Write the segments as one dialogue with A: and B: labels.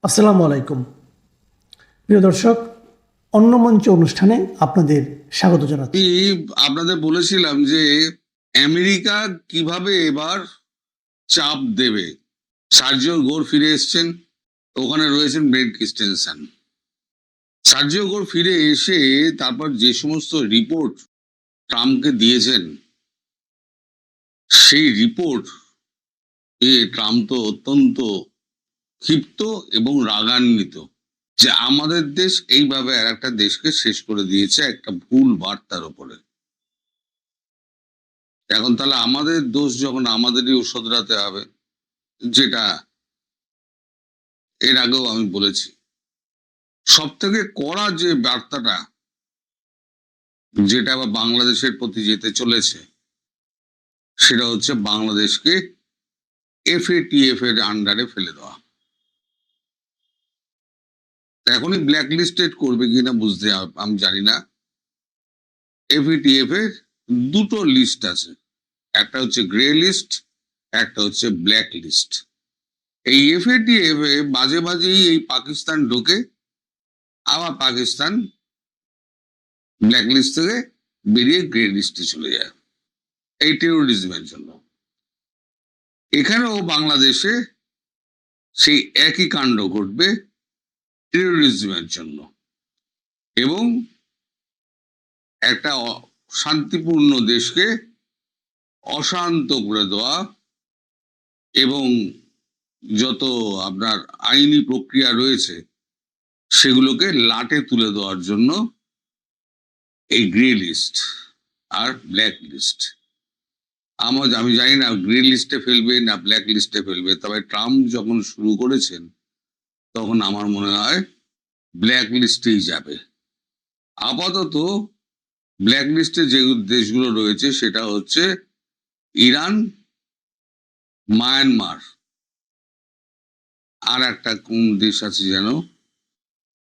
A: আসসালামু আলাইকুম প্রিয় দর্শক, অন্য মঞ্চ অনুষ্ঠানে আপনাদের স্বাগত জানাচ্ছি।
B: আপনাদের বলেছিলাম যে আমেরিকা কিভাবে এবার চাপ দেবে। সার্জিও গোর ফিরে এসছেন, ওখানে রয়েছেন ব্রেট ক্রিস্টেনসেন। সার্জিও গোর ফিরে এসে তারপর যে সমস্ত রিপোর্ট ট্রাম্পকে দিয়েছেন, সেই রিপোর্ট ট্রাম্প তো অত্যন্ত ক্ষিপ্ত এবং রাগান্বিত যে আমাদের দেশ এইভাবে আর একটা দেশকে শেষ করে দিয়েছে একটা ভুল বার্তার উপরে। এখন তাহলে আমাদের দোষ যখন আমাদেরই শোধরাতে হবে, যেটা এর আগেও আমি বলেছি। সব থেকে কড়া যে বার্তাটা যেটা আবার বাংলাদেশের প্রতি যেতে চলেছে, সেটা হচ্ছে বাংলাদেশকে FATF এর আন্ডারে ফেলে দেওয়া। এখনই ব্ল্যাক লিস্টেড করবে কিনা বুঝতে আমি জানি না। FATF এর দুটো লিস্ট আছে, একটা হচ্ছে গ্রে লিস্ট, একটা হচ্ছে ব্ল্যাক লিস্ট। এই FATF এ মাঝে মাঝেই এই পাকিস্তান ঢোকে, আবার পাকিস্তান ব্ল্যাক লিস্ট থেকে বেরিয়ে গ্রে লিস্টে চলে যায় এই টেরোরিজমের জন্য। এখানেও বাংলাদেশে সেই একই কাণ্ড ঘটবে টেরোরিজমের জন্য, এবং একটা শান্তিপূর্ণ দেশকে অশান্ত করে দেওয়া এবং যত আপনার আইনি প্রক্রিয়া রয়েছে সেগুলোকে লাটে তুলে দেওয়ার জন্য এই গ্রে লিস্ট আর ব্ল্যাক লিস্ট। আমি জানি না গ্রে লিস্টে ফেলবে না ব্ল্যাক লিস্টে ফেলবে, তবে ট্রাম্প যখন শুরু করেছেন তখন আমার মনে হয় ব্ল্যাক লিস্টেই যাবে। আপাতত ব্ল্যাক লিস্টে যে দেশগুলো রয়েছে সেটা হচ্ছে ইরান, মায়ানমার, আর একটা কোন দেশ আছে যেন,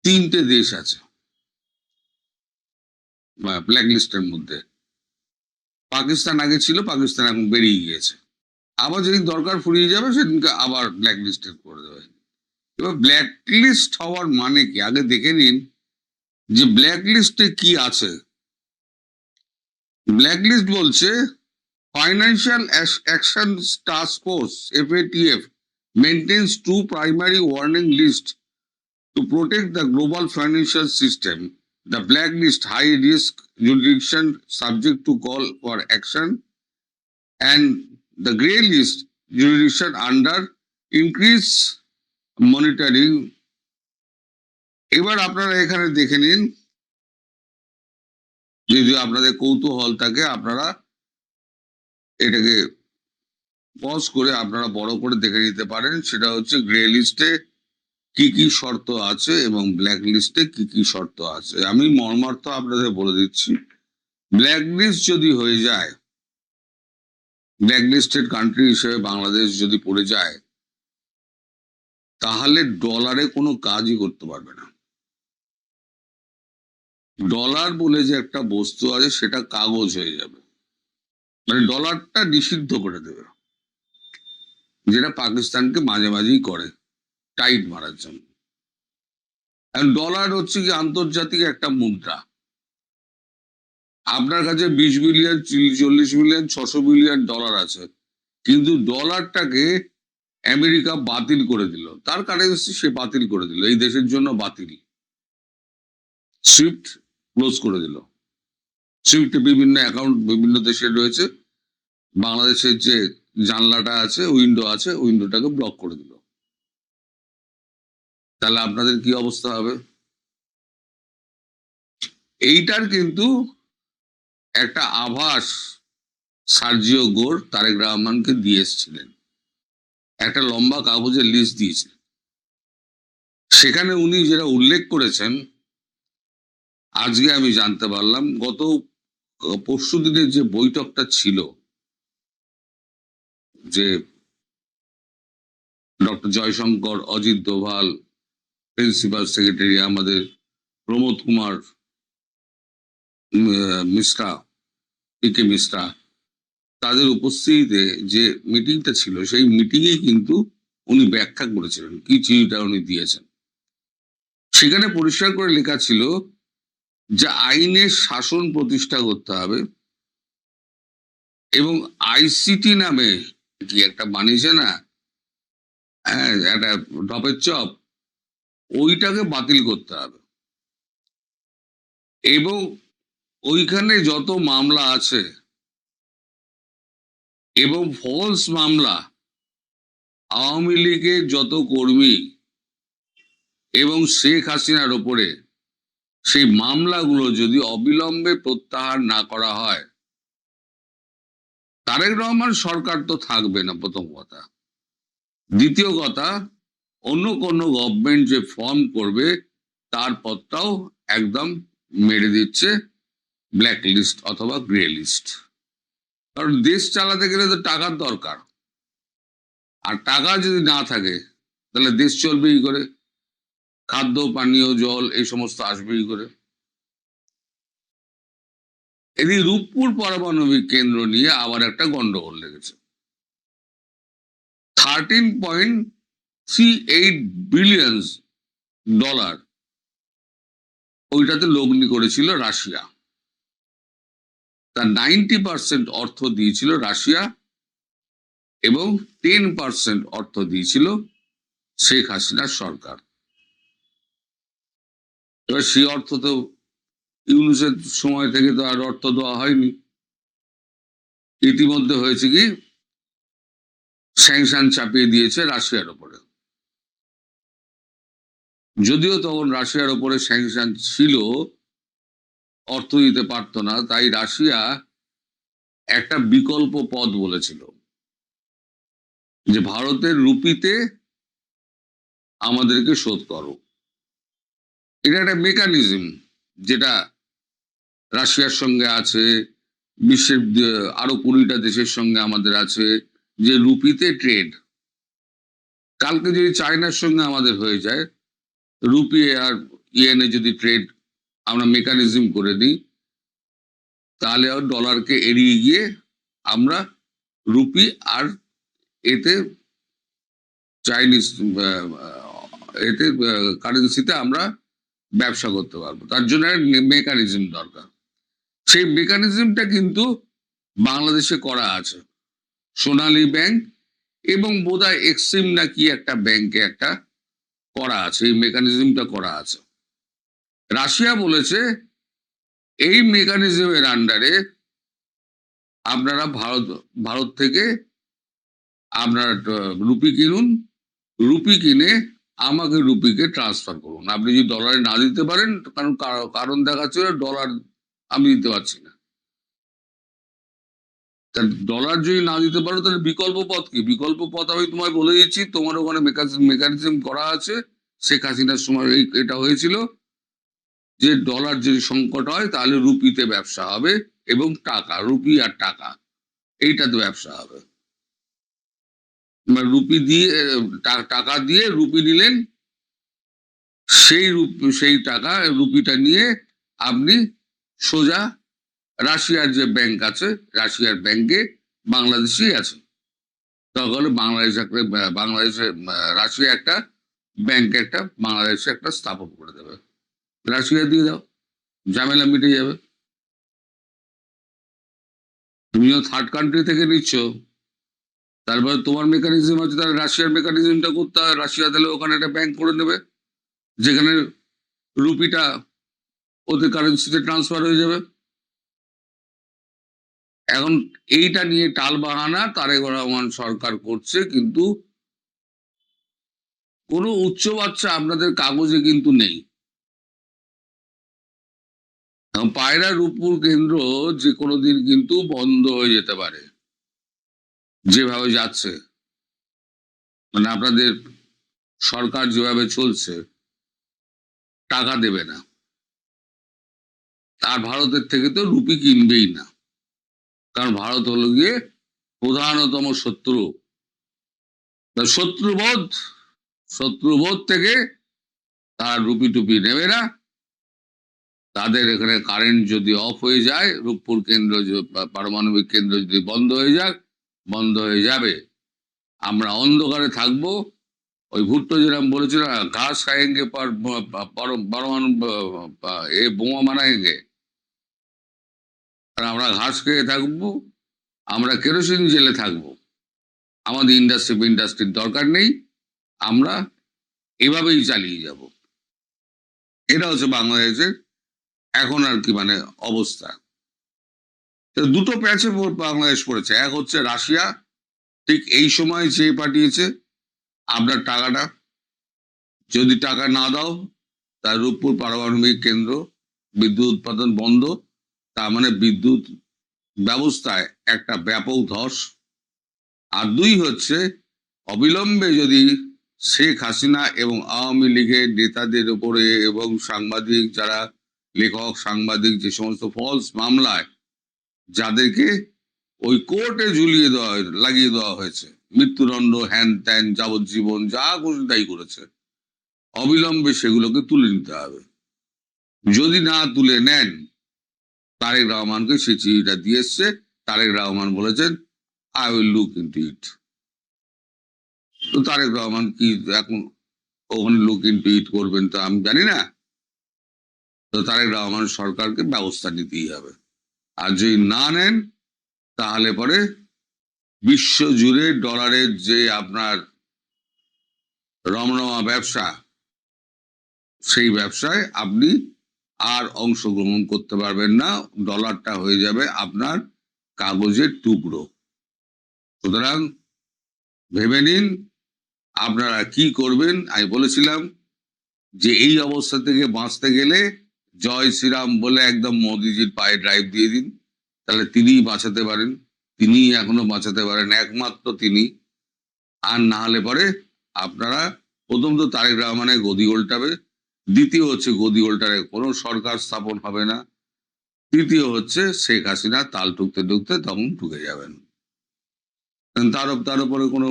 B: তিনটে দেশ আছে ব্ল্যাক লিস্টের মধ্যে। পাকিস্তান আগে ছিল, পাকিস্তান এখন বেরিয়ে গিয়েছে। আবার যেদিন দরকার ফুরিয়ে যাবে সেদিনকে আবার ব্ল্যাক লিস্টে করে দেবে। এবার ব্ল্যাক লিস্ট হওয়ার মানে কি আগে দেখে নিন যে ব্ল্যাক লিস্টে কি আছে। ব্ল্যাক লিস্ট বলছে Financial Action Task Force FATF maintains two primary warning lists to protect the global financial system. The blacklist, high risk jurisdiction subject to call for action, and the grey list, jurisdiction under increased monitoring. এবার আপনারা এখানে দেখে নিন, যদি আপনাদের কৌতূহল থাকে আপনারা এটাকে পজ করে আপনারা বড় করে দেখে নিতে পারেন। সেটা হচ্ছে গ্রে লিস্টে কি কি শর্ত আছে এবং ব্ল্যাক লিস্টে কি কি শর্ত আছে। আমি মর্মার্থ আপনাদের বলে দিচ্ছি, ব্ল্যাক লিস্ট যদি হয়ে যায়, ব্ল্যাক লিস্টেড কান্ট্রি হিসেবে বাংলাদেশ যদি পড়ে যায়, তাহলে ডলারে কোনো কাজই করতে পারবে না। ডলার বলে যে একটা বস্তু আছে সেটা কাগজ হয়ে যাবে, মানে ডলারটা নিষিদ্ধ করে দেবে, যেটা পাকিস্তানকে মাঝে মাঝেই করে টাইট মারার জন্য। ডলার হচ্ছে কি আন্তর্জাতিক একটা মুদ্রা। আপনার কাছে 20 বিলিয়ন, 40 বিলিয়ন, 600 বিলিয়ন ডলার আছে, কিন্তু ডলারটাকে আমেরিকা বাতিল করে দিল, তার কারেন্সি সে বাতিল করে দিল, এই দেশের জন্য বাতিল, সুইফট ক্লোজ করে দিল। সুইফটে বিভিন্ন অ্যাকাউন্ট বিভিন্ন দেশের রয়েছে, বাংলাদেশের যে জানলাটা আছে, উইন্ডো আছে, উইন্ডোটাকে ব্লক করে দিল। তাহলে আপনাদের কি অবস্থা হবে? এইটার কিন্তু একটা আভাস সার্জিও গোর তারেক রহমানকে দিয়ে এসেছিলেন, একটা লম্বা কাগজের লিস্ট দিয়েছে। সেখানে উনি যেটা উল্লেখ করেছেন, আজকে আমি জানতে পারলাম, গত পরশু দিনের যে বৈঠকটা ছিল, যে doctor Jaishankar, Ajit Doval, principal secretary আমাদের প্রমোদ কুমার মিশ্রা, পিকে মিশ্রা, তাদের উপস্থিতিতে যে মিটিংটা ছিল, সেই মিটিংয়ে কিন্তু উনি ব্যাখ্যা করেছিলেন, কি চিঠিটা উনি দিয়েছেন। সেখানে পরিষ্কার করে লেখা ছিল যে আইনের শাসন প্রতিষ্ঠা করতে হবে এবং আইসিটি নামে কি একটা বানিয়েছে না, হ্যাঁ, একটা ঢপের চপ, ওইটাকে বাতিল করতে হবে এবং ওইখানে যত মামলা আছে এবং ফলস মামলা, আওয়ামী লীগের যত কর্মী এবং শেখ হাসিনার ওপরে সেই মামলাগুলো যদি অবিলম্বে প্রত্যাহার না করা হয়, তারেক রহমান সরকার তো থাকবে না, প্রথম কথা। দ্বিতীয় কথা, অন্য কোনো গভর্নমেন্ট যে ফর্ম করবে তার পথটাও একদম মেরে দিচ্ছে ব্ল্যাক লিস্ট অথবা গ্রে লিস্ট। কারণ দেশ চালাতে গেলে তো টাকার দরকার, আর টাকা যদি না থাকে তাহলে দেশ চলবে কি করে? খাদ্য, পানীয় জল এই সমস্ত আসবে কি করে? এদিকে রূপপুর পারমাণবিক কেন্দ্র নিয়ে আবার একটা গন্ডগোল লেগেছে। 13.38 বিলিয়ন ডলার ওইটাতে লগ্নি করেছিল রাশিয়া। তার 90% অর্থ দিয়েছিল রাশিয়া এবং 10% অর্থ দিয়েছিল শেখ হাসিনার সরকার। এবার সেই অর্থ তো ইউনুসের সময় থেকে তো আর অর্থ দেওয়া হয়নি। ইতিমধ্যে হয়েছে কি, স্যাংশন চাপিয়ে দিয়েছে রাশিয়ার ওপরে। যদিও তখন রাশিয়ার ওপরে স্যাংশন ছিল, অর্থ দিতে পারতো না, তাই রাশিয়া একটা বিকল্প পথ বলেছিল যে ভারতের রুপিতে আমাদেরকে শোধ করো। এটা একটা মেকানিজম যেটা রাশিয়ার সঙ্গে আছে, বিশ্বের আরো 20টা দেশের সঙ্গে আমাদের আছে, যে রুপিতে ট্রেড। কালকে যদি চায়নার সঙ্গে আমাদের হয়ে যায়, রুপি আর ইয়েনে যদি ট্রেড আমরা মেকানিজম করে দিই, তাহলে ডলারকে এড়িয়ে গিয়ে আমরা রুপি আর এতে চাইনিজ এতে কারেন্সিতে আমরা ব্যবসা করতে পারবো। তার জন্য মেকানিজম দরকার। সেই মেকানিজমটা কিন্তু বাংলাদেশে করা আছে, সোনালী ব্যাংক এবং বোধহয় এক্সিম না কি একটা ব্যাংকে একটা করা আছে, এই মেকানিজমটা করা আছে। রাশিয়া বলেছে এই মেকানিজমের আন্ডারে আপনারা ভারত থেকে আপনারা রুপি কিনুন, রুপি কিনে আমাকে রুপিকে ট্রান্সফার করুন। আপনি যদি ডলারে না দিতে পারেন, কারণ কারণ দেখাচ্ছে ডলার আমি দিতে পারছি না, ডলার যদি না দিতে পারো তাহলে বিকল্প পথ কি? বিকল্প পথ আমি তোমায় বলে দিচ্ছি, তোমার ওখানে মেকানিজম করা আছে। শেখ হাসিনার সময় এটা হয়েছিল যে ডলার যদি সংকট হয় তাহলে রুপিতে ব্যবসা হবে এবং টাকা, রুপি আর টাকা এইটাতে ব্যবসা হবে। রুপি দিয়ে টাকা দিয়ে রুপি নিলেন, সেই টাকা রুপিটা নিয়ে আপনি সোজা রাশিয়ার যে ব্যাংক আছে, রাশিয়ার ব্যাংকে বাংলাদেশই আছে, তাহলে বাংলাদেশে রাশিয়া একটা ব্যাংক একটা বাংলাদেশে একটা স্থাপন করে দেবে, রাশিয়া দিয়ে দাও, ঝামেলা মিটে যাবে। তুমিও থার্ড কান্ট্রি থেকে নিচ্ছ, তারপরে তোমার মেকানিজম আছে, তাহলে রাশিয়ার মেকানিজমটা করতে হয়। রাশিয়া তাহলে ওখানে একটা ব্যাংক করে নেবে যেখানে রুপিটা ওদের কারেন্সিতে ট্রান্সফার হয়ে যাবে। এখন এইটা নিয়ে টাল বাহানা তারেক রহমান সরকার করছে, কিন্তু কোনো উচ্চ বাচ্চা আপনাদের কাগজে কিন্তু নেই। পায়রা রূপপুর কেন্দ্র যে কোনো দিন কিন্তু বন্ধ হয়ে যেতে পারে, যেভাবে যাচ্ছে, মানে আপনাদের সরকার যেভাবে চলছে, টাকা দেবে না, আর ভারতের থেকে তো রুপি কিনবেই না, কারণ ভারত হলো গিয়ে প্রধানতম শত্রু। শত্রুবোধ থেকে তারা রুপি টুপি নেবে না। তাদের এখানে কারেন্ট যদি অফ হয়ে যায়, রূপপুর কেন্দ্র পারমাণবিক কেন্দ্র যদি বন্ধ হয়ে যাক, বন্ধ হয়ে যাবে, আমরা অন্ধকারে থাকবো, ওই ভুট্টো যেরকম বলেছিল না, ঘাস খাएंगे पर परमाणु এ বোমা বানাएंगे। আর আমরা ঘাস খেয়ে থাকবো, আমরা কেরোসিন জেলে থাকবো, আমাদের ইন্ডাস্ট্রির দরকার নেই, আমরা এভাবেই চালিয়ে যাব। এটা হচ্ছে বাংলাদেশের এখন আর কি মানে অবস্থা। তো দুটো প্যাচে বাংলাদেশ পড়েছে। এক হচ্ছে রাশিয়া ঠিক এই সময় চেয়ে পাঠিয়েছে আপনার টাকাটা, যদি টাকা না দাও তার রূপপুর পারমাণবিক কেন্দ্র বিদ্যুৎ উৎপাদন বন্ধ, তার মানে বিদ্যুৎ ব্যবস্থায় একটা ব্যাপক ধস। আর দুই হচ্ছে অবিলম্বে যদি শেখ হাসিনা এবং আওয়ামী লীগের নেতাদের উপরে এবং সাংবাদিক যারা লেখক সাংবাদিক যে সমস্ত ফলস মামলায় যাদেরকে ওই কোর্টে ঝুলিয়ে দেওয়া লাগিয়ে দেওয়া হয়েছে, মৃত্যুদণ্ড হ্যান ত্যান যাবজ্জীবন যা খুশি তাই করেছে, অবিলম্বে সেগুলোকে তুলে নিতে হবে। যদি না তুলে নেন, তারেক রহমানকে সে চিঠিটা দিয়ে এসছে, তারেক রহমান বলেছেন আই উইল লুক ইনটু ইট। তো তারেক রহমান কি এখন ওখানে লুক ইনটু ইট করবেন তো আমি জানি না। তো তারেক রহমান সরকারকে ব্যবস্থা নিতেই হবে। আর যদি না নেন তাহলে পরে বিশ্ব জুড়ে ডলারের যে আপনার রমরমা ব্যবসা, সেই ব্যবসায় আপনি আর অংশগ্রহণ করতে পারবেন না। ডলারটা হয়ে যাবে আপনার কাগজের টুকরো। সুতরাং ভেবে নিন আপনারা কি করবেন। আমি বলেছিলাম যে এই অবস্থা থেকে বাঁচতে গেলে জয় শ্রীরাম বলে একদম মোদিজির পায়ে ড্রাইভ দিয়ে দিন, তাহলে তিনিই বাঁচাতে পারেন, তিনিই এখনো বাঁচাতে পারেন, একমাত্র তিনি। আর না হলে পরে আপনারা প্রথম তো তারেক রহমানের গদি উল্টাবে, দ্বিতীয় হচ্ছে গদি উল্টারে কোনো সরকার স্থাপন হবে না, তৃতীয় হচ্ছে শেখ হাসিনা তাল টুকতে টুকতে তখন ঢুকে যাবেন। তার উপরে কোনো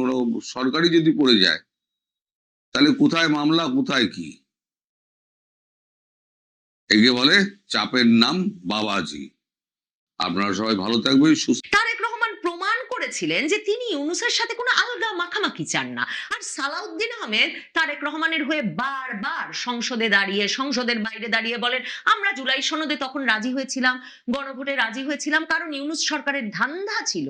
B: সরকারি যদি পড়ে যায় তাহলে কোথায় মামলা কোথায় কি, একে বলে চাপের নাম বাবাজি। আপনারা সবাই ভালো থাকবেন, সুস্থ।
C: তারেক রহমান প্রমাণ করেছিলেন যে তিনি ইউনূসের সাথে কোনো আলগা মাখামাখি চান না। আর সালাউদ্দিন আহমেদ তারেক রহমানের হয়ে বারবার সংসদে দাঁড়িয়ে, সংসদের বাইরে দাঁড়িয়ে বলেন আমরা জুলাই সনদে তখন রাজি হয়েছিলাম, গণভোটে রাজি হয়েছিলাম, কারণ ইউনূস সরকারের ধান্দা ছিল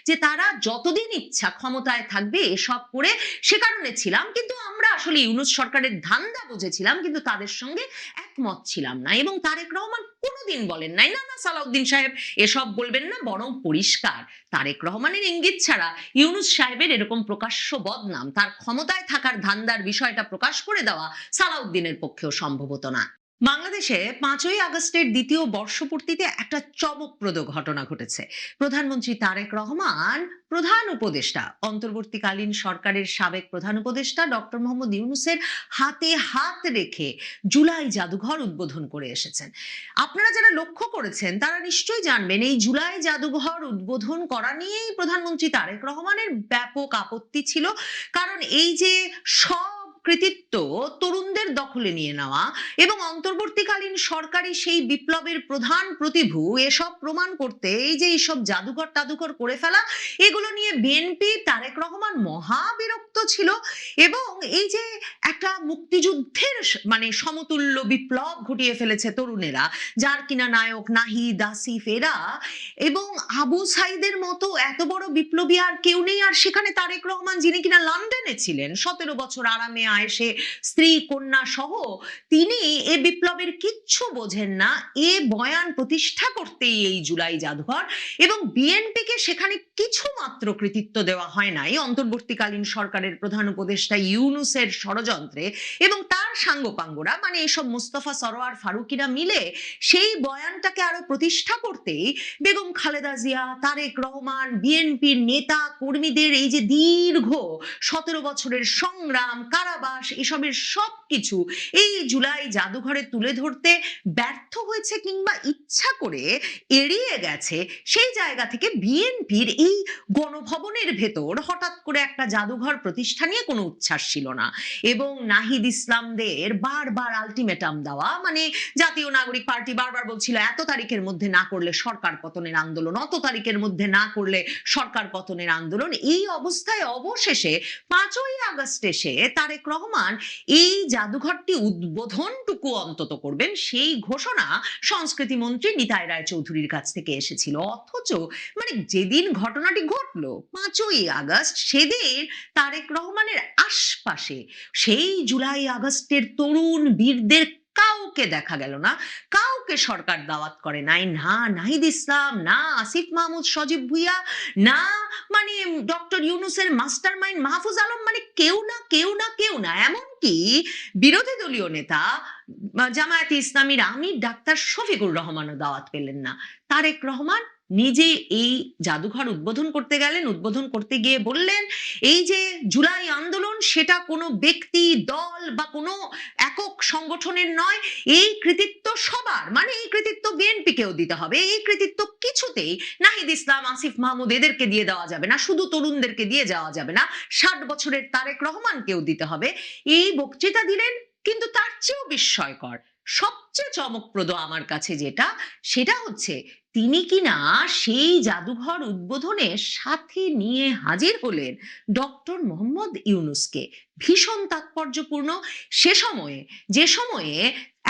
C: যে তারা যতদিন ইচ্ছা ক্ষমতায় থাকবে এসব করে, সে কারণে ছিলাম। কিন্তু আমরা আসলে ইউনূস সরকারের ধান্দা বুঝেছিলাম, কিন্তু তাদের সঙ্গে একমত ছিলাম না। এবং তারেক রহমান কোনোদিন বলেন নাই না না সালাউদ্দিন সাহেব এসব বলবেন না, বরং পরিষ্কার তারেক রহমানের ইঙ্গিত ছাড়া ইউনূস সাহেবের এরকম প্রকাশ্য বদনাম, তার ক্ষমতায় থাকার ধান্দার বিষয়টা প্রকাশ করে দেওয়া সালাউদ্দিনের পক্ষেও সম্ভবত না। বাংলাদেশে 5ই আগস্টের দ্বিতীয় বর্ষপূর্তিতে একটা চমকপ্রদ ঘটনা ঘটেছে। প্রধানমন্ত্রী তারেক রহমান প্রধান উপদেষ্টা, অন্তর্বর্তীকালীন সরকারের সাবেক প্রধান উপদেষ্টা ডক্টর মোহাম্মদ ইউনূসের হাতে হাত রেখে জুলাই জাদুঘর উদ্বোধন করে এসেছেন। আপনারা যারা লক্ষ্য করেছেন তারা নিশ্চয়ই জানবেন এই জুলাই জাদুঘর উদ্বোধন করা নিয়েই প্রধানমন্ত্রী তারেক রহমানের ব্যাপক আপত্তি ছিল। কারণ এই যে সব কৃতিত্ব তরুণদের দখলে নিয়ে নেওয়া এবং অন্তর্বর্তীকালীন সরকারি সেই বিপ্লবের প্রধান প্রতিভু এসব প্রমাণ করতে এই যে এইসব জাদুঘর টাদুঘর করে ফেলা, এগুলো নিয়ে বিএনপি তারেক রহমান মহা বিরক্ত ছিল। এবং এই যে একটা মুক্তিযুদ্ধের মানে সমতুল্য বিপ্লব ঘটিয়ে ফেলেছে তরুণেরা, যার কিনা নায়ক নাহিদ আসিফ এরা, এবং আবু সাইদের মতো এত বড় বিপ্লবী আর কেউ নেই। আর সেখানে তারেক রহমান যিনি কিনা লন্ডনে ছিলেন 17 বছর আরামে আয়েশে স্ত্রী কন্যা সহ, তিনি এ বিপ্লবের কিচ্ছু বোঝেন না, এ বয়ান প্রতিষ্ঠা করতেই এই জুলাই জাদুঘর। এবং বিএনপিকে সেখানে কিছু মাত্র কৃতিত্ব দেওয়া হয় নাই অন্তর্বর্তীকালীন সরকারের প্রধান উপদেষ্টা ইউনূসের ষড়যন্ত্রে, এবং তার সাঙ্গপাঙ্গরা মানে এইসব মুস্তফা সরোয়ার ফারুকিরা মিলে সেই বয়ানটাকে আরো প্রতিষ্ঠা করতেই বেগম খালেদা জিয়া, তারেক রহমান, বিএনপির নেতা কর্মীদের এই যে দীর্ঘ 17 বছরের সংগ্রাম, কারাবাস, এসবের সব সবকিছু এই জুলাই জাদুঘরে তুলে ধরতে ব্যর্থ হয়েছে কিংবা ইচ্ছা করে এড়িয়ে গেছে, সেই জায়গা থেকে বিএনপির এই গণভবনের ভেতর হঠাৎ করে একটা জাদুঘর প্রতিষ্ঠা নিয়ে কোনো উচ্ছ্বাস ছিল না। এবং নাহিদ ইসলামদের বারবার আলটিমেটাম দেওয়া, মানে জাতীয় নাগরিক পার্টি বারবার বলছিল এত তারিখের মধ্যে না করলে সরকার পতনের আন্দোলন, অত তারিখের মধ্যে না করলে সরকার পতনের আন্দোলন। এই অবস্থায় অবশেষে 5ই আগস্ট এসে তারেক রহমান এই জাদুঘরটি উদ্বোধনটুকু অন্তত করবেন, সেই ঘোষণা সংস্কৃতি মন্ত্রী নিতাই রায়চৌধুরীর কাছ থেকে এসেছিল। অথচ মানে যেদিন ঘটনাটি ঘটলো 5ই আগস্ট, সেদিন তারেক রহমানের আশপাশে সেই জুলাই আগস্টের তরুণ বীরদের কাউকে দেখা গেল না, কাউকে সরকার দাওয়াত করে নাই, না নাহিদ ইসলাম, না আসিফ মাহমুদ সজীব ভুইয়া, না মানে ডক্টর ইউনূসের মাস্টার মাইন্ড মাহফুজ আলম, মানে কেউ না কেউ না কেউ না। এমনকি বিরোধী দলীয় নেতা জামায়াতে ইসলামীর আমির ডাক্তার শফিকুর রহমানও দাওয়াত পেলেন না। তারেক রহমান নিজে এই জাদুঘর উদ্বোধন করতে গেলেন, উদ্বোধন করতে গিয়ে বললেন এই যে জুলাই আন্দোলন সেটা কোনো ব্যক্তি দল বা কোনো একক সংগঠনের নয়, এই কৃতিত্ব সবার, মানে এই কৃতিত্ব বিএনপিকেও দিতে হবে, এই কৃতিত্ব কিছুতেই নাহিদ ইসলাম আসিফ মাহমুদ এদেরকে দিয়ে দেওয়া যাবে না, শুধু তরুণদেরকে দিয়ে যাওয়া যাবে না, 60 বছরের তারেক রহমানকেও দিতে হবে। এই বক্তৃতা দিলেন। কিন্তু তার চেয়েও বিস্ময়কর, সবচেয়ে চমকপ্রদ আমার কাছে যেটা, সেটা হচ্ছে তিনি কিনা সেই জাদুঘর উদ্বোধনে সাথে নিয়ে হাজির হলেন ডক্টর মোহাম্মদ ইউনূসকে। ভীষণ তাৎপর্যপূর্ণ। যে সময়ে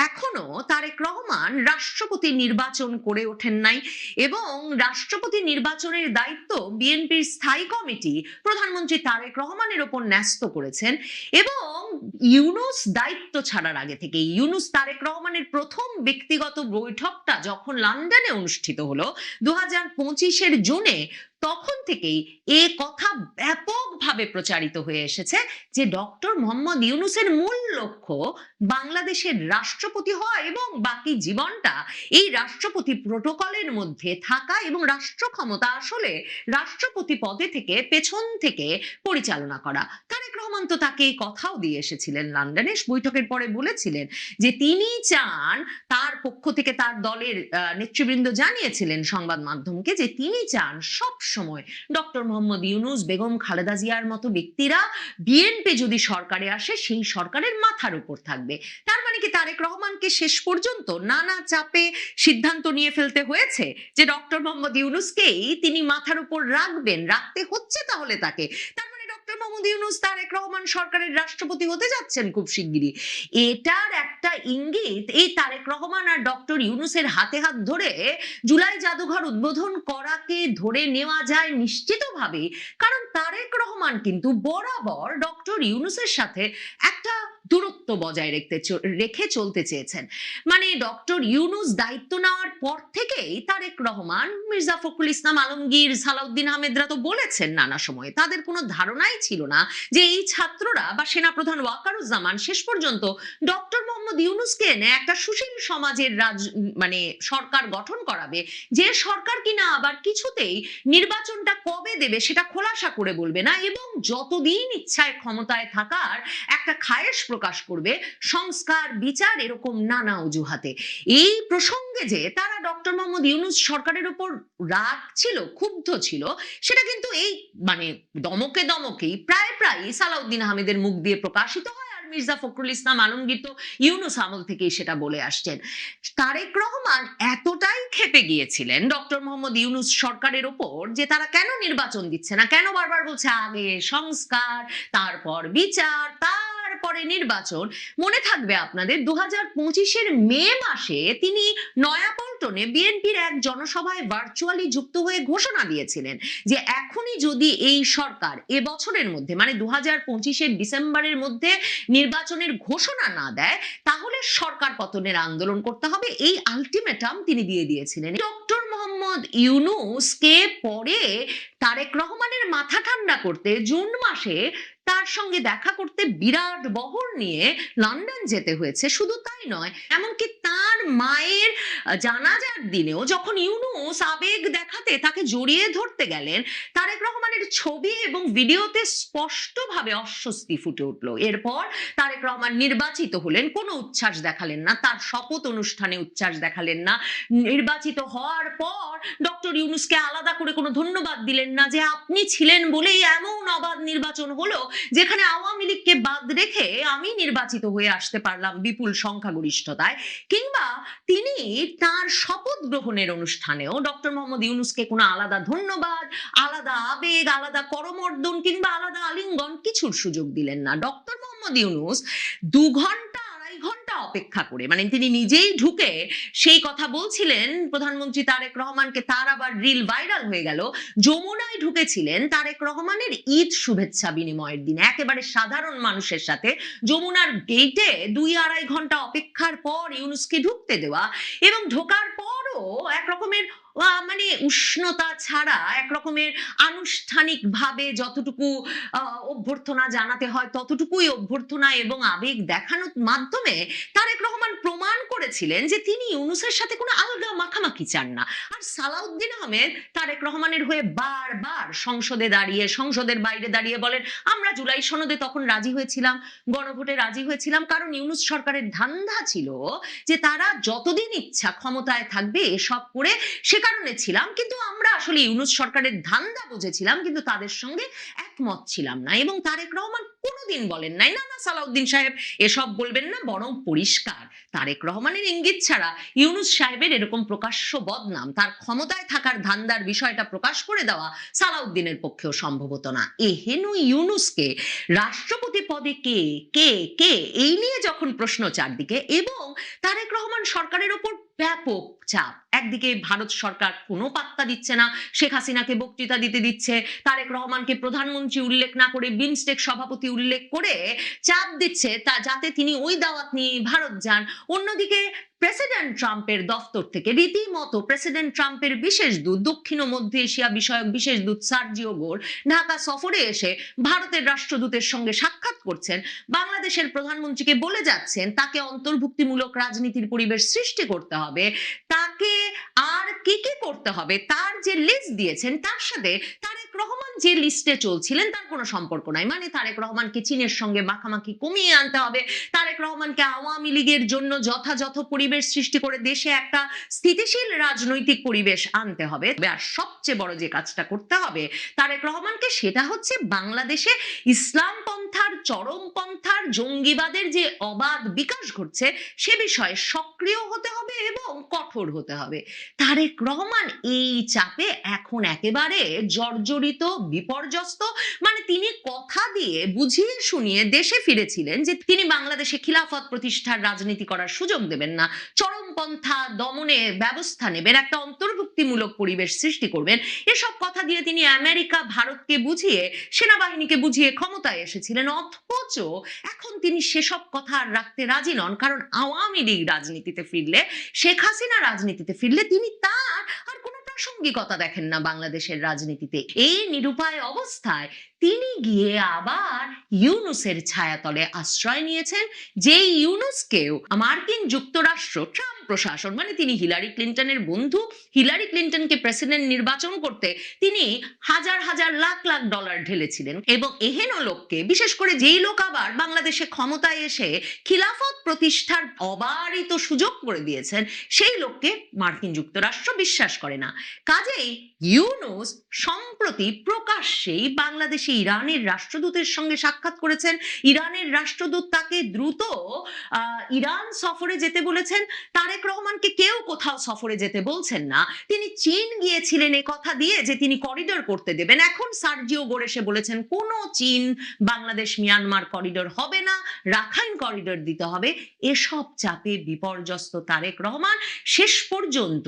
C: এখনো তারেক রহমান রাষ্ট্রপতি নির্বাচন করে ওঠেন নাই এবং রাষ্ট্রপতি নির্বাচনের দায়িত্ব বিএনপির স্থায়ী কমিটি প্রধানমন্ত্রী তারেক রহমানের ওপর ন্যস্ত করেছেন। এবং ইউনূস দায়িত্ব ছাড়ার আগে থেকে, ইউনূস তারেক রহমানের প্রথম ব্যক্তিগত বৈঠকটা যখন লন্ডনে অনুষ্ঠিত হলো 2025-এর জুনে, তখন থেকেই এ কথা ব্যাপকভাবে প্রচারিত হয়ে এসেছে যে ডক্টর মোহাম্মদ ইউনূসের মূল লক্ষ্য বাংলাদেশের রাষ্ট্রপতি হওয়া এবং বাকি জীবনটা এই রাষ্ট্রপতি প্রোটোকলের মধ্যে থাকা এবং রাষ্ট্র ক্ষমতা আসলে রাষ্ট্রপতি পদে থেকে পেছন থেকে পরিচালনা করা। তারেক রহমান তো তাকে এই কথাও দিয়ে এসেছিলেন লন্ডনে, বৈঠকের পরে বলেছিলেন যে তিনি চান, তার পক্ষ থেকে তার দলের নেতৃবৃন্দ জানিয়েছিলেন সংবাদ মাধ্যমকে যে তিনি চান সব সময় ডক্টর মোহাম্মদ ইউনূস, বেগম খালেদা জিয়ার মতো ব্যক্তিরা বিএনপি যদি সরকারে আসে সেই সরকারের মাথার উপর থাকবে। তার মানে কি তারেক রহমানকে শেষ পর্যন্ত নানা চাপে সিদ্ধান্ত নিয়ে ফেলতে হয়েছে যে ডক্টর মোহাম্মদ ইউনূসকেই তিনি মাথার উপর রাখবেন, রাখতে হচ্ছে তাহলে তাকে। তার মানে ডক্টর মোহাম্মদ ইউনূস তারেক রহমান সরকারের রাষ্ট্রপতি হতে যাচ্ছেন খুব শিগগিরই। এটার একটা ইঙ্গিত এই তারেক রহমান আর ডক্টর ইউনূসের হাতে হাত ধরে জুলাই জাদুঘর উদ্বোধন করাকে ধরে নেওয়া যায় নিশ্চিতভাবে। কারণ তারেক রহমান কিন্তু বরাবর ডক্টর ইউনূসের সাথে একটা দূরত্ব বজায় রেখে চলতে চেয়েছেন। মানে ডক্টর ইউনূস দায়িত্ব নেওয়ার পর থেকেই তারেক রহমান, মির্জা ফখরুল ইসলাম আলমগীর, সালাউদ্দিন আহমেদরা তো বলেছেন নানা সময়ে, তাদের কোনো ধারণাই ছিল না যে এই ছাত্ররা বা সেনাপ্রধান ওয়াকারুজ্জামান শেষ পর্যন্ত ডক্টর মোহাম্মদ ইউনূসকে এনে একটা সুশীল সমাজের মানে সরকার গঠন করাবে, যে সরকার কিনা আবার কিছুতেই নির্বাচনটা কবে দেবে সেটা খোলাসা করে বলবে না এবং যতদিন ইচ্ছায় ক্ষমতায় থাকার একটা খায়েশ প্রকাশ করবে, সংস্কার বিচার এরকম নানা অজুহাতে। এই প্রসঙ্গে যে তারা ডক্টর মোহাম্মদ ইউনূস সরকারের উপর রাগ ছিল, ক্ষুব্ধ ছিল, সেটা কিন্তু এই মানে দমকেই প্রায় সালাউদ্দিন আহমেদের মুখ দিয়ে প্রকাশিত হয়। আর মির্জা ফখরুল ইসলাম আলমগীর তো ইউনূস আমল থেকেই সেটা বলে আসছেন। তারেক রহমান এতটাই ক্ষেপে গিয়েছিলেন ডক্টর মোহাম্মদ ইউনূস সরকারের ওপর যে তারা কেন নির্বাচন দিচ্ছে না, কেন বারবার বলছে আগে সংস্কার, তারপর বিচার, তারপরে নির্বাচন। মনে থাকবে আপনাদের 2025-এর মে মাসে তিনি নয়াপল্টনে বিএনপির এক জনসভায় ভার্চুয়ালি যুক্ত হয়ে ঘোষণা দিয়েছিলেন যে এখনই যদি এই সরকার এবছরের মধ্যে, মানে 2025-এর ডিসেম্বরের মধ্যে নির্বাচনের ঘোষণা না দেয় তাহলে সরকার পতনের আন্দোলন করতে হবে। এই আলটিমেটাম তিনি দিয়ে দিয়েছিলেন। ডক্টর মোহাম্মদ ইউনূসকে পরে তারেক রহমানের মাথা ঠান্ডা করতে জুন মাসে তার সঙ্গে দেখা করতে বিরাট বহর নিয়ে লন্ডন যেতে হয়েছে। শুধু তাই নয়, এমনকি তার মায়ের জানাজার দিনেও যখন ইউনূস আবেগ দেখাতে তাকে জড়িয়ে ধরতে গেলেন, তারেক রহমানের রহমানের ছবি এবং ভিডিওতে স্পষ্টভাবে অস্বস্তি ফুটে উঠল। এরপর তারেক রহমান নির্বাচিত হলেন, কোনো উচ্ছ্বাস দেখালেন না, তার শপথ অনুষ্ঠানে উচ্ছ্বাস দেখালেন না। নির্বাচিত হওয়ার পর ডক্টর ইউনূসকে আলাদা করে কোনো ধন্যবাদ দিলেন না যে আপনি ছিলেন বলেই এমন অবাধ নির্বাচন হলো যেখানে আওয়ামী লীগকে বাদ রেখে আমি নির্বাচিত হয়ে আসতে পারলাম বিপুল সংখ্যাগরিষ্ঠতায়। কিংবা তিনি তার শপথ গ্রহণের অনুষ্ঠানেও ডক্টর মোহাম্মদ ইউনূসকে কোনো আলাদা ধন্যবাদ, আলাদা আবেগ, আলাদা করমর্দন কিংবা আলাদা আলিঙ্গন কিছুর সুযোগ দিলেন না। ডক্টর মোহাম্মদ ইউনূস 2 ঘন্টা 2.5 ঘন্টা অপেক্ষা করে, মানে তিনি নিজেই ঢুকে সেই কথা বলছিলেন প্রধানমন্ত্রী তারেক রহমানকে, তার আবার রিল ভাইরাল হয়ে গেল। যমুনায় ঢুকেছিলেন তারেক রহমানের ঈদ শুভেচ্ছা বিনিময়ের দিনে একেবারে সাধারণ মানুষের সাথে। যমুনার গেটে 2-2.5 ঘন্টা অপেক্ষার পর ইউনূসকে ঢুকতে দেওয়া এবং ঢোকার পরও এক রকমের মানে উষ্ণতা ছাড়া, এক রকমের আনুষ্ঠানিকভাবে যতটুকু অভ্যর্থনা জানাতে হয় ততটুকুই অভ্যর্থনা এবং আবেগ দেখানোর মাধ্যমে তারেক রহমান প্রমাণ করেছিলেন যে তিনি ইউনূসের সাথে কোনো আলগা মাখামাখি চান না। আর সালাউদ্দিন আহমেদ তারেক রহমানের হয়ে বারবার সংসদে দাঁড়িয়ে, সংসদের বাইরে দাঁড়িয়ে বলেন আমরা জুলাই সনদে তখন রাজি হয়েছিলাম, গণভোটে রাজি হয়েছিলাম, কারণ ইউনূস সরকারের ধান্দা ছিল যে তারা যতদিন ইচ্ছা ক্ষমতায় থাকবে এসব করে, সে কারণে ছিলাম। কিন্তু আমরা আসলে ইউনূস সরকারের ধান্দা বুঝেছিলাম, কিন্তু তাদের সঙ্গে একমত ছিলাম না। এবং তারেক রহমান কোনোদিন বলেন নাই না না সালাউদ্দিন সাহেব এসব বলবেন না, বরং পরিষ্কার তারেক রহমানের ইঙ্গিত ছাড়া ইউনূস সাহেবের এরকম প্রকাশ্য বদনাম, তার ক্ষমতায় থাকার ধান্দার বিষয়টা প্রকাশ করে দেওয়া সালাউদ্দিনের পক্ষেও সম্ভবত না। এহেন ইউনূসকে রাষ্ট্রপতি পদে কে কে কে এই নিয়ে যখন প্রশ্ন চারদিকে, এবং তারেক রহমান সরকারের ওপর ব্যাপক চাপ, একদিকে ভারত সরকার কোনো পাত্তা দিচ্ছে না, শেখ হাসিনাকে বক্তৃতা দিতে দিচ্ছে, তারেক রহমানকে প্রধানমন্ত্রী উল্লেখ না করে বিমস্টেক সভাপতি উল্লেখ করে চাপ দিচ্ছে তা যাতে তিনি ওই দাওয়াত নিয়ে ভারত যান। অন্যদিকে প্রেসিডেন্ট ট্রাম্পের দফতর থেকে রীতিমতো প্রেসিডেন্ট ট্রাম্পের বিশেষ দূত, দক্ষিণ ও মধ্য এশিয়া বিষয়ক বিশেষ দূত সার্জিও গোর ঢাকা সফরে এসে ভারতের রাষ্ট্রদূতের সঙ্গে সাক্ষাৎ করছেন, বাংলাদেশের প্রধানমন্ত্রীকে বলে যাচ্ছেন তাকে অন্তর্ভুক্তিমূলক রাজনীতির পরিবেশ সৃষ্টি করতে হবে, তাকে আর কি কি করতে হবে তার যে লিস্ট দিয়েছেন তার সাথে তারেক রহমান যে লিস্টে চলছিলেন তার কোনো সম্পর্ক নাই। মানে তারেক রহমানকে চীনের সঙ্গে মাখামাখি কমিয়ে আনতে হবে, তারেক রহমানকে আওয়ামী লীগের জন্য যথাযথ পরিবেশ সৃষ্টি করে দেশে একটা স্থিতিশীল রাজনৈতিক পরিবেশ আনতে হবে। আর সবচেয়ে বড় যে কাজটা করতে হবে তারেক রহমানকে, সেটা হচ্ছে বাংলাদেশে ইসলাম পন্থার, চরমপন্থার, জঙ্গিবাদের যে অবাধ বিকাশ ঘটছে সে বিষয়ে সক্রিয় হতে হবে এবং কঠোর হতে হবে। তারেক রহমান এই চাপে এখন একেবারে জর্জরিত, বিপর্যস্ত। মানে তিনি কথা দিয়ে বুঝিয়ে শুনিয়ে দেশে ফিরেছিলেন যে তিনি বাংলাদেশে খিলাফত প্রতিষ্ঠার রাজনীতি করার সুযোগ দেবেন না, চরমপন্থা দমনের ব্যবস্থা নেবেন, একটা অন্তর্ভুক্তিমূলক পরিবেশ সৃষ্টি করবেন। এসব কথা দিয়ে তিনি আমেরিকা, ভারতকে বুঝিয়ে, সেনাবাহিনীকে বুঝিয়ে ক্ষমতায় এসেছিলেন। অথচ এখন তিনি সেসব কথা আর রাখতে রাজি নন, কারণ আওয়ামী লীগ রাজনীতিতে ফিরলে, শেখ হাসিনা রাজনীতিতে ফিরলে তিনি তার আর কোনো প্রাসঙ্গিকতা দেখেন না বাংলাদেশের রাজনীতিতে। এই নিরুপায় অবস্থায় তিনি গিয়ে আবার ইউনূসের ছায়াতলে আশ্রয় নিয়েছেন, যে ইউনূসকেও মার্কিন যুক্তরাষ্ট্র, ট্রাম্প প্রশাসন, মানে তিনি হিলারি ক্লিন্টনের বন্ধু, হিলারি ক্লিন্টনকে প্রেসিডেন্ট নির্বাচন করতে তিনি হাজার হাজার লাখ লাখ ডলার ঢেলেছিলেন। এবং এহেন লোককে, বিশেষ করে যেই লোক আবার বাংলাদেশে ক্ষমতায় এসে খিলাফত প্রতিষ্ঠার অবারিত সুযোগ করে দিয়েছেন, সেই লোককে মার্কিন যুক্তরাষ্ট্র বিশ্বাস করে না। কাজেই ইউনূস সম্প্রতি প্রকাশ্যেই বাংলাদেশে ইরানের রাষ্ট্রদূতের সঙ্গে সাক্ষাৎ করেছেন। ইরানের রাষ্ট্রদূত তাকে দ্রুত ইরান সফরে যেতে বলেছেন। তারেক রহমানকে কেউ কোথাও সফরে যেতে বলছেন না। তিনি চীন গিয়েছিলেন এ কথা দিয়ে যে তিনি করিডোর করতে দেবেন, এখন সার্জিও গোর এসে বলেছেন কোনো চীন বাংলাদেশ মিয়ানমার করিডোর হবে না, রাখাইন করিডোর দিতে হবে। এসব চাপে বিপর্যস্ত তারেক রহমান শেষ পর্যন্ত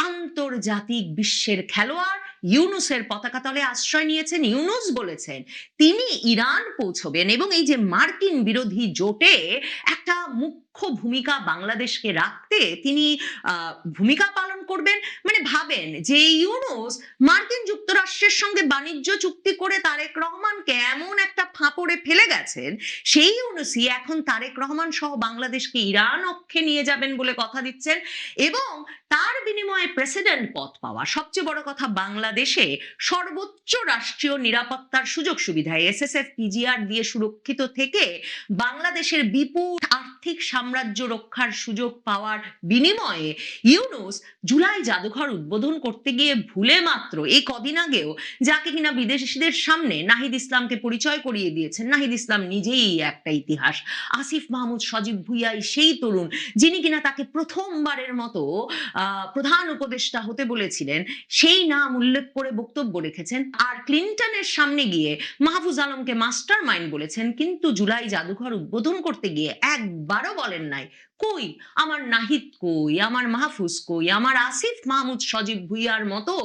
C: আন্তর্জাতিক বিশ্বের খেলোয়াড় ইউনূসের পতাকা তলে আশ্রয় নিয়েছেন। ইউনূস বলেছেন তিনি ইরান পৌঁছবেন এবং এই যে মার্কিন বিরোধী জোটে একটা মুখ্য ভূমিকা বাংলাদেশকে রাখতে তিনি ভূমিকা পালন করবেন। মানে ভাবেন যে ইউনূস মার্কিন যুক্তরাষ্ট্রের সঙ্গে বাণিজ্য চুক্তি করে তারেক রহমানকে এমন একটা ফাঁপড়ে ফেলে গেছেন, সেই ইউনূসই এখন তারেক রহমান সহ বাংলাদেশকে ইরান অক্ষে নিয়ে যাবেন বলে কথা দিচ্ছেন, এবং তার বিনিময়ে প্রেসিডেন্ট পদ পাওয়া। সবচেয়ে বড় কথা, বাংলাদেশে সর্বোচ্চ রাষ্ট্রীয় নিরাপত্তার সুযোগ সুবিধা এসএসএফ পিজিআর দিয়ে সুরক্ষিত থেকে বাংলাদেশের বিপুল আর্থিক সাম্রাজ্য রক্ষার সুযোগ পাওয়ার বিনিময়ে ইউনূস জুলাই জাদুঘর উদ্বোধন করতে গিয়ে ভুলে মাত্র এই কদিন আগেও যাকে কিনা বিদেশিদের সামনে নাহিদ ইসলামকে পরিচয় করিয়ে দিয়েছেন, নাহিদ ইসলাম নিজেই একটা ইতিহাস, আসিফ মাহমুদ সজীব ভুইয়াই সেই তরুণ যিনি কিনা তাকে প্রথমবারের মতো প্রধান উপদেষ্টা হতে বলেছিলেন, সেই নাম উল্লেখ করে বক্তব্য রেখেছেন। আর ক্লিনটনের সামনে গিয়ে মাহফুজ আলমকে মাস্টার মাইন্ড বলেছেন, কিন্তু জুলাই জাদুঘর উদ্বোধন করতে গিয়ে একবারও বলেন নাই কই আমার নাহিদ, কই আমার মাহফুজ, কই আমার আসিফ মাহমুদ সজীব ভুইয়ার মতো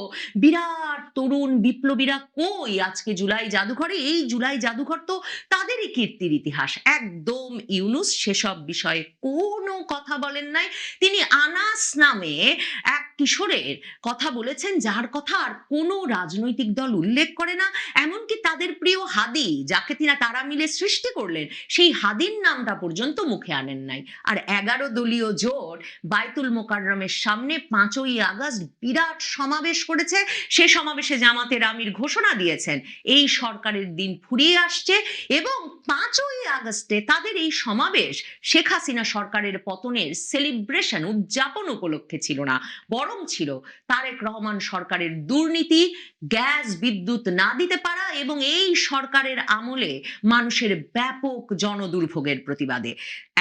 C: বিরাট তরুণ বিপ্লবীরা কই আজকে জুলাই জাদুঘরে। এই জুলাই জাদুঘর তো তাদেরই কীর্তির ইতিহাস। একদম ইউনূস সেসব বিষয়ে কোনো কথা বলেন নাই। তিনি আনাস নামে এক কিশোরের কথা বলেছেন, যার কথা আর কোনো রাজনৈতিক দল উল্লেখ করে না, এমনকি তাদের প্রিয় হাদি, যাকে তারা মিলে সৃষ্টি করলেন, সেই হাদির নামটা পর্যন্ত মুখে আনেন নাই। আর 11 দলীয় জোট বাইতুল মোকাররমের সামনে 5ই আগস্ট বিরাট সমাবেশ করেছে। সে সমাবেশে জামাতের আমির ঘোষণা দিয়েছেন এই সরকারের দিন ফুরিয়ে আসছে, এবং 5ই আগস্টে তাদের এই সমাবেশ শেখ হাসিনা সরকারের পতনের সেলিব্রেশন, উদযাপন উপলক্ষে ছিল না, বরং ছিল তারেক রহমান সরকারের দুর্নীতি, গ্যাস বিদ্যুৎ না দিতে পারা এবং এই সরকারের আমলে মানুষের ব্যাপক জনদুর্ভোগের প্রতিবাদে।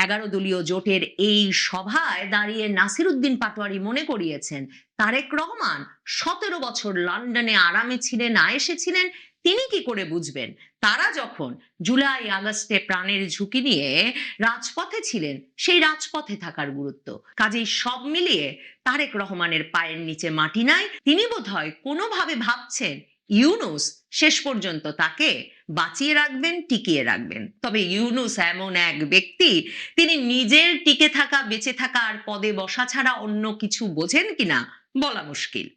C: 11 দলীয় জোটের এই সভায় দাঁড়িয়ে নাসিরউদ্দিন পাটোয়ারি মনে করিয়েছেন, তারেক রহমান 17 বছর লন্ডনে আরামে ছিলেন, আয়েশে ছিলেন, তিনি কি করে বুঝবেন তারা যখন জুলাই আগস্টে প্রাণের ঝুঁকি নিয়ে রাজপথে ছিলেন সেই রাজপথে থাকার গুরুত্ব। কাজেই সব মিলিয়ে তারেক রহমানের পায়ের নিচে মাটি নাই। তিনি বোধহয় কোনোভাবে ভাবছেন ইউনূস শেষ পর্যন্ত তাকে বাঁচিয়ে রাখবেন, টিকিয়ে রাখবেন। তবে ইউনূস এমন এক ব্যক্তি, তিনি নিজের টিকে থাকা, বেঁচে থাকা আর পদে বসা ছাড়া অন্য কিছু বোঝেন কিনা বলা মুশকিল।